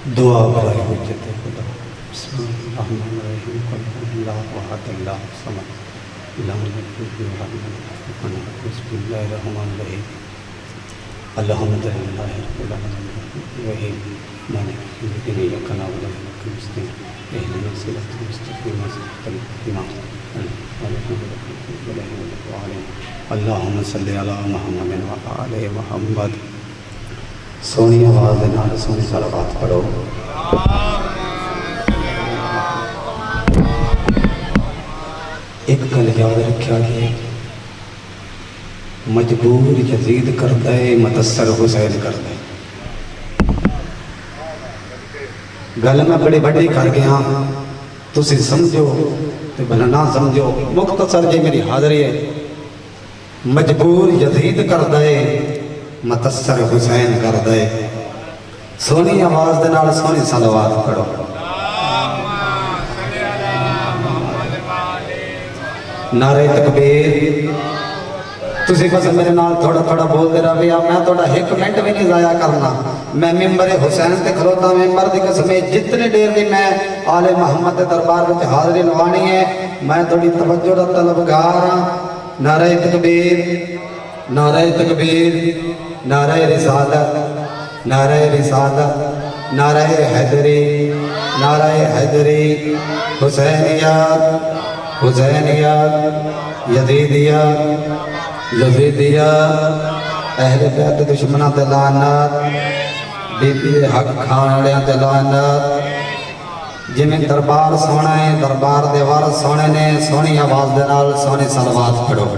دعا برائے حجت خدا۔ بسم اللہ الرحمن الرحیم، قل هو اللہ احد اللہ الصمد لم یلد ولم یولد ولم یکن له کفوا احد۔ بسم اللہ الرحمن الرحیم، الحمد للہ رب العالمین الرحیم مالک یوم الدین، ایاک نعبد و ایاک نستعین، اہدنا الصراط المستقیم صراط الذین انعمت علیہم۔ اللہم صلی علی محمد و آل محمد۔ سونی آواز دے نال سونی صلوات پڑھو۔ ایک گل یاد رکھیا کہ مجبور یزید کردا ہے، متثر حسین کردا ہے۔ گل میں بڑی بڑی کر گیا، تسی سمجھو تے بھلا نہ سمجھو، مختصر جی میری حاضری ہے۔ مجبور یزید کردا ہے، متثر حسین کردا ہے۔ سونی آواز دے نال سونی صلوات پڑھو۔ نعرہ تکبیر۔ تسی بس میرے نال تھوڑا تھوڑا بول دے رہے، میں تھوڑا ایک منٹ بھی نہیں ضائع کرنا۔ میں ممبر حسین تے کھلوتا، ممبر دی قسم جتنے دیر دی میں آل محمد دے دربار وچ حاضری لوانی ہے، میں تھوڑی توجہ دا طلبگار ہاں۔ نعرہ تکبیر، نعرہ تکبیر، نعرہ رسالت، نعرہ رسالت، نعرہ حیدری، نعرہ حیدری، حسینیات، حسینیات، یزیدیات، یزیدیات، اہل بیت دشمنہ تے لعنت، بی بی حق کھان والے تے لعنت۔ جی میں دربار سونا ہے، دربار دے وارث سونے نے، سونی آواز دے نال سونی صلوات پڑھو۔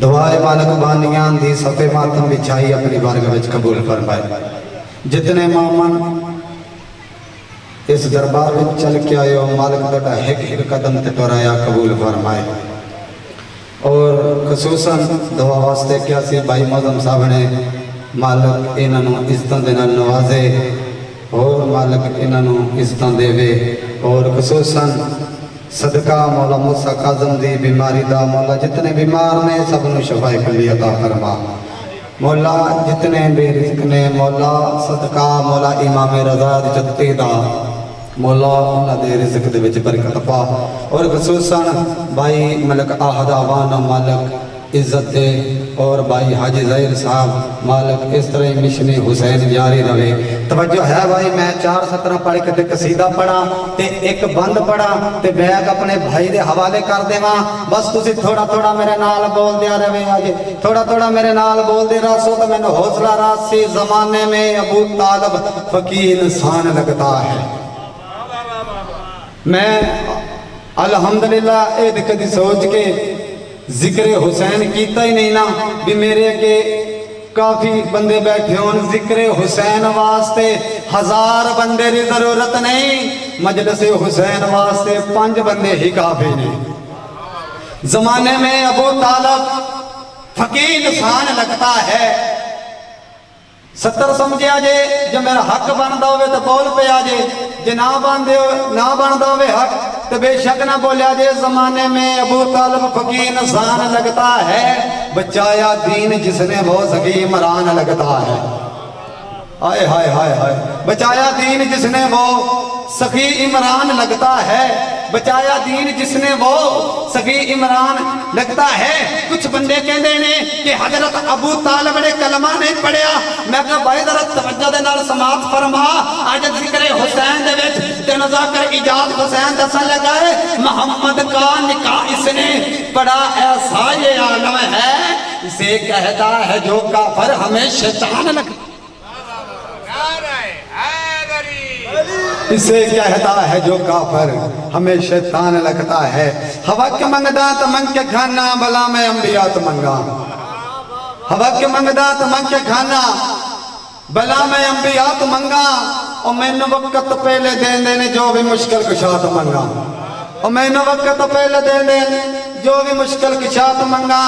دعائے مالک بانیان دی صفے ماتم بچھائی اپنی بارگاہ وچ قبول فرمائے۔ جتنے مومن اس دربار وچ چل کے آئے ہو، مالک تہاڈا ایک ایک قدم تے ٹرایا قبول فرمائے۔ اور خصوصاً دعا واسطے کیا سی بھائی معظم صاحب نے، مالک انہاں نوں عزتاں دے نال نوازے اور مالک انہاں نوں عزتاں دے، اور خصوصاً صدقہ مولا موسیٰ کاظم دی بیماری دا، مولا جتنے بیمار نے سب نو شفا کلی عطا فرما۔ مولا جتنے بے رزق نے، مولا صدقہ مولا امام رضا دی جدتی دا، مولا انہاں دے رزق دے وچ برکت پا۔ اور خصوصاً بھائی ملک آہد آوان مالک عزت دے، اور بھائی حاجی ظہیر صاحب مالک اس طرح مشن حسین جاری رہے۔ توجہ ہے بھائی، میں 4 سطرہ پڑھ کے تے قصیدہ پڑھا تے ایک بند پڑھا تے بیگ اپنے بھائی دے حوالے کر دے ماں، بس تسی تھوڑا تھوڑا میرے نال بول دیا رہے آجے، تھوڑا تھوڑا میرے نال بول دے رہا سو تو میں نے حوصلہ راسی۔ زمانے میں ابو طالب فقیر انسان لگتا ہے۔ میں الحمدللہ اے کدی سوچ کے ذکر حسین کیتا ہی نہیں نا، بھی میرے کے کافی بندے بیٹھے ہون، ذکر حسین واسطے 1000 بندے دی ضرورت نہیں، مجلس حسین واسطے 5 بندے ہی کافی نہیں۔ زمانے میں ابو طالب فقیر انسان لگتا ہے۔ 70 سمجھے آجے، جو میرا حق بندہ ہوئے تو بول پہ آجے، جو نہ بندہ ہوئے حق تو بے شک نہ بولے آجے۔ زمانے میں ابو طالب فقیر انسان لگتا ہے، بچایا دین جس نے وہ سخی عمران لگتا ہے۔ آئے ہائے ہائے ہائے، بچایا دین جس نے وہ سخی عمران لگتا ہے، بچایا دین جس نے وہ سخی عمران لگتا ہے۔ کچھ بندے کہندے نے کہ حضرت ابو طالب نے کلمہ نہیں پڑھیا، میں کہا بھائی ذرا توجہ دے نال سماعت فرما۔ آج ذکر حسین دے وچ تے نذاکر ایجاد حسین دسن لگا ہے، محمد کا نکاح اس نے پڑھا ایسا یہ عالم ہے، اسے کہتا ہے جو کافر ہمیں شیطان لگتا، اسے کہتا ہے جو کافر ہمیں شیطان لگتا ہے۔ حوق منگدا تو منگ کے کھانا، بلا میں انبیاء تو منگا، حوق منگدا تو منگ کے کھانا، بلا میں انبیاء تو منگا، اور میں نے وقت پہلے دین دینے جو بھی مشکل کشا تو منگا، اور میں نے وقت پہلے دین دینے جو بھی مشکل کشا تو منگا۔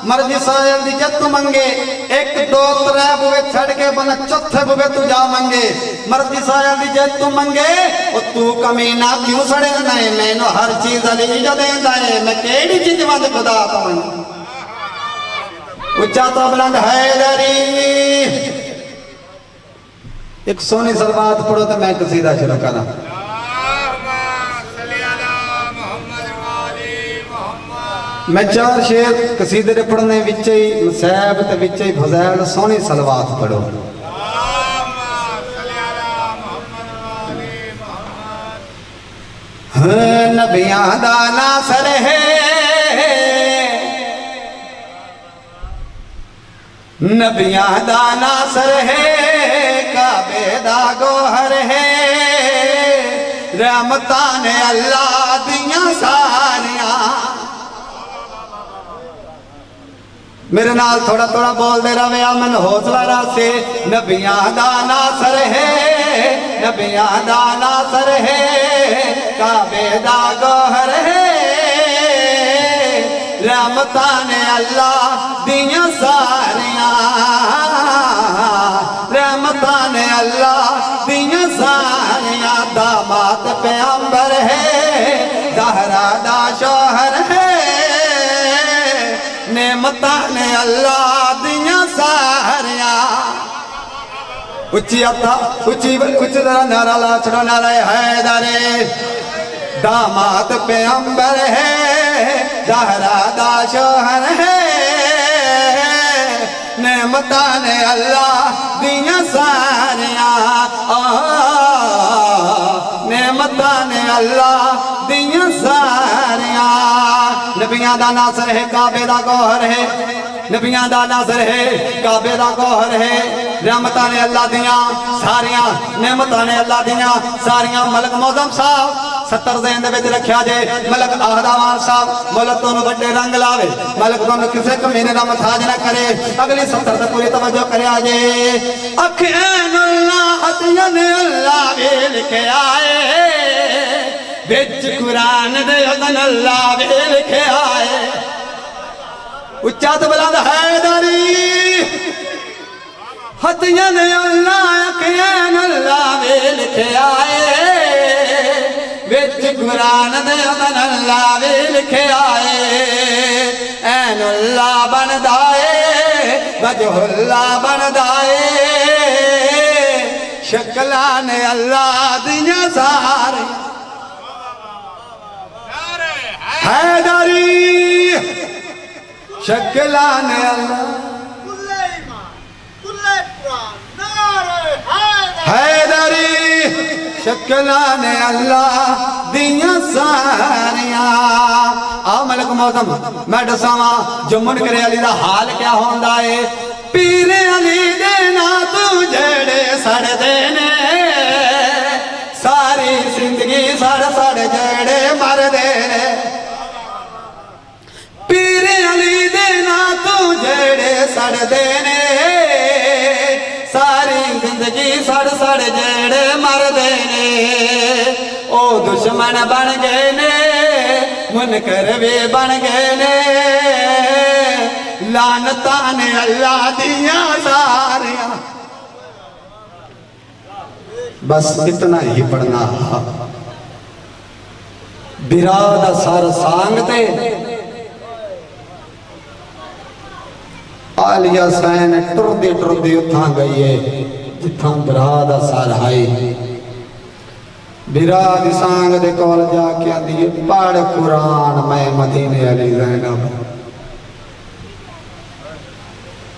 مرضی سائل دی جت منگے، 1 2 3 بوے چھڑ کے بنا چوتھے بوے تو جا منگے۔ مرضی سائل دی جت منگے، اور تو کمینہ کیوں سڑے نہیں، میں نو ہر چیز علی جو دین دائے، میں کیڑی چیز وند خدا تو منگا۔ اچا تو بلند حیدری ایک سونی سلوات پڑھو تو میں قصیدہ شروع کرنا میں چار شیر قصیدے دے پڑھنے وچے ہی مسیب تے وچے ہی فضائل سونی سلوات پڑھو نبیاں دا ناصر ہے نبیاں دا ناصر ہے کعبے دا گوہر ہے رحمتان اللہ دیاں ساریاں میرے نال تھوڑا تھوڑا بول دے رہے من حوصلہ راسے نبیاں دا ناصر ہے نبیاں دا ناصر ہے کعبے دا گوہر ہے رحمتان اللہ دیاں ساریاں رحمتان اللہ دیاں ساریاں داماد پیغمبر ہے زہرا دا شوہر ہے نعمتان اللہ دیاں ساریاں اچھی عطا اچھی ذرا نعرہ لا چھڑا نعرہ حیدری داماد پیغمبر ہے زہرا دا شوہر ہے نعمتان اللہ دیاں ساریاں نعمتان اللہ دیاں ساریاں نبیاں دا ناصر ہے کعبے دا گوہر ہے نبیاں دا ناصر ہے کعبے دا گوہر ہے رحمتان اللہ دیاں ساریاں نعمتان اللہ دیاں ساریاں ملک موزم صاحب 70 ذہن دے وچ رکھیا جے ملک آہداوان صاحب ملک تونوں بڑے رنگ لاوے ملک تونوں کسے کمینے دا محتاج نہ کرے اگلی 70 تے پوری توجہ کریا جے اکھین اللہ عطین اللہ بھی لکھے آئے بچ قرآن دے حضن اللہ بھی لکھے آئے اچھا تو بلند حیدری عطین اللہ اکھین اللہ بھی لکھے آئے بچ قرآن دے حضن اللہ بھی لکھے آئے این اللہ بن دائے وجہ اللہ بن دائے شکلان اللہ دیاں سارے حیدری شکلان اللہ حیدری شکلان اللہ دیاں ساریاں ملک موزم میں ڈساواں جو منکر علی دا حال کیا ہوندا ہے پیر علی دینا تو جڑے سڑ دینے ساری زندگی سڑ سڑ جڑے مر دینے پیر علی دینا تو جڑے سڑ دینے ساری زندگی سڑ سڑ جڑے مر دینے او دشمن بن گئے نے منکر بھی بن گئے نے لعنتان اللہ دیاں ساریاں بس اتنا ہی پڑھنا براد سر سانگتے آلیہ سین ٹردی ٹردی اتھاں گئیے جتھاں براد سر آئی براد سانگ دے کول جا کے آندی پڑھ قرآن میں مدینے علی زینب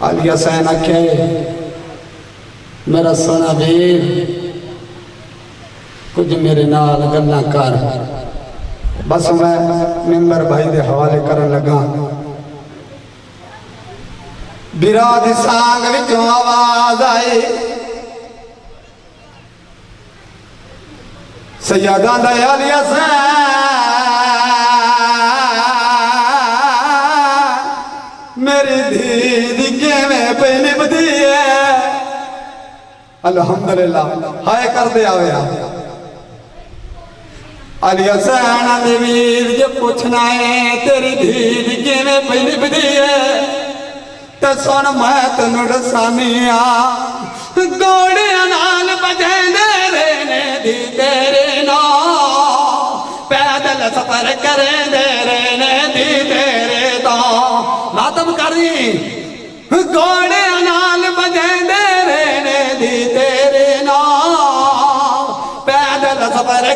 آلیہ سین آکھے میرا سونا بیر کچھ میرے نال گلاں کر بس میں ممبر بھائی دے حوالے کرن لگا براد سانگ وچوں آواز آئی سیاداں دا علی حسین میری دید کیویں پہ نبدی ہے الحمدللہ ہائے کر دے آوے علی حسین دے ویر جو پوچھنا ہے تیری دید کیویں پہ نبدی ہے تے سن میں تینوں دسانی گوڑیاں نال بجیندے رہنے دی تیرے نام پیدل سفر کریندے رہنے دی تیرے نام ماتم کری